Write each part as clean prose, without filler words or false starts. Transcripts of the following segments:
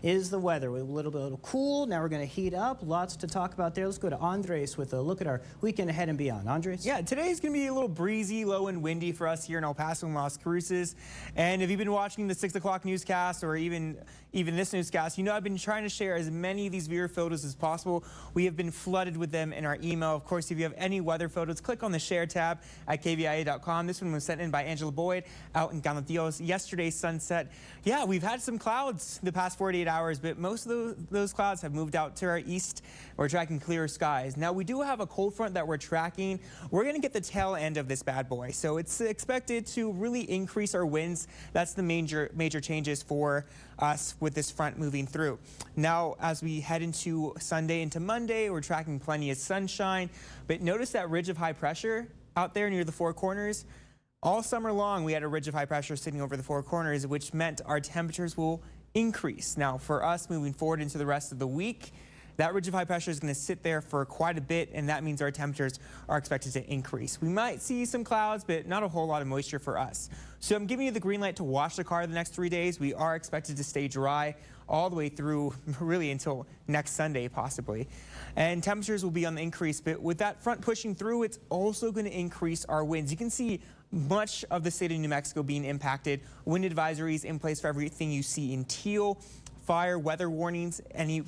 Is the weather. We're a little bit cool. Now we're going to heat up. Lots to talk about there. Let's go to Andres with a look at our weekend ahead and beyond. Andres? Yeah, today's going to be a little breezy, low and windy for us here in El Paso and Las Cruces. And if you've been watching the 6 o'clock newscast or even this newscast, you know I've been trying to share as many of these viewer photos as possible. We have been flooded with them in our email. Of course, if you have any weather photos, click on the share tab at kvia.com. This one was sent in by Angela Boyd out in Galatios. Yesterday's sunset. Yeah, we've had some clouds the past 48 hours, but most of those clouds have moved out to our east. We're tracking clear skies. Now, we do have a cold front that we're tracking. We're going to get the tail end of this bad boy, so it's expected to really increase our winds. That's the major changes for us with this front moving through. Now, as we head into Sunday into Monday, we're tracking plenty of sunshine, but notice that ridge of high pressure out there near the Four Corners. All summer long, we had a ridge of high pressure sitting over the Four Corners, which meant our temperatures will increase. Now, for us moving forward into the rest of the week, that ridge of high pressure is going to sit there for quite a bit, and that means our temperatures are expected to increase. We might see some clouds, but not a whole lot of moisture for us. So I'm giving you the green light to wash the car the next 3 days. We are expected to stay dry all the way through, really until next Sunday, possibly. And temperatures will be on the increase, but with that front pushing through, it's also going to increase our winds. You can see much of the state of New Mexico being impacted. Wind advisories in place for everything you see in teal. Fire, weather warnings, any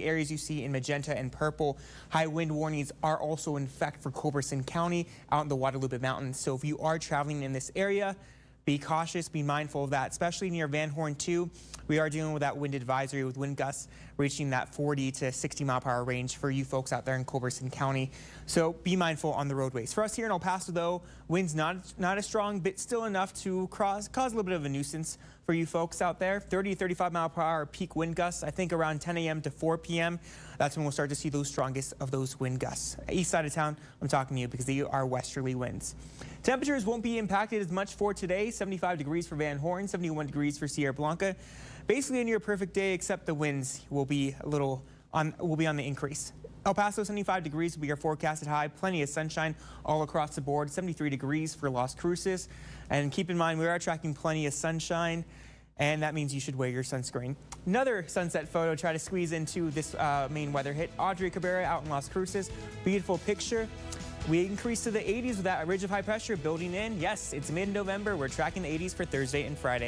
areas you see in magenta and purple. High wind warnings are also in effect for Culberson County out in the Guadalupe Mountains. So if you are traveling in this area, be cautious, be mindful of that, especially near Van Horn 2. We are dealing with that wind advisory with wind gusts reaching that 40 to 60 mile per hour range for you folks out there in Culberson County. So be mindful on the roadways. For us here in El Paso, though, winds not as strong, but still enough to cause a little bit of a nuisance for you folks out there. 30 to 35 mile per hour peak wind gusts, I think around 10 a.m. to 4 p.m. That's when we'll start to see those strongest of those wind gusts. East side of town, I'm talking to you because they are westerly winds. Temperatures won't be impacted as much for today. 75 degrees for Van Horn, 71 degrees for Sierra Blanca. Basically a near perfect day, except the winds will be on the increase. El Paso, 75 degrees will be our forecasted high. Plenty of sunshine all across the board. 73 degrees for Las Cruces. And keep in mind, we are tracking plenty of sunshine, and that means you should wear your sunscreen. Another sunset photo, try to squeeze into this main weather hit. Audrey Cabrera out in Las Cruces. Beautiful picture. We increased to the 80s with that ridge of high pressure building in. Yes, it's mid-November. We're tracking the 80s for Thursday and Friday.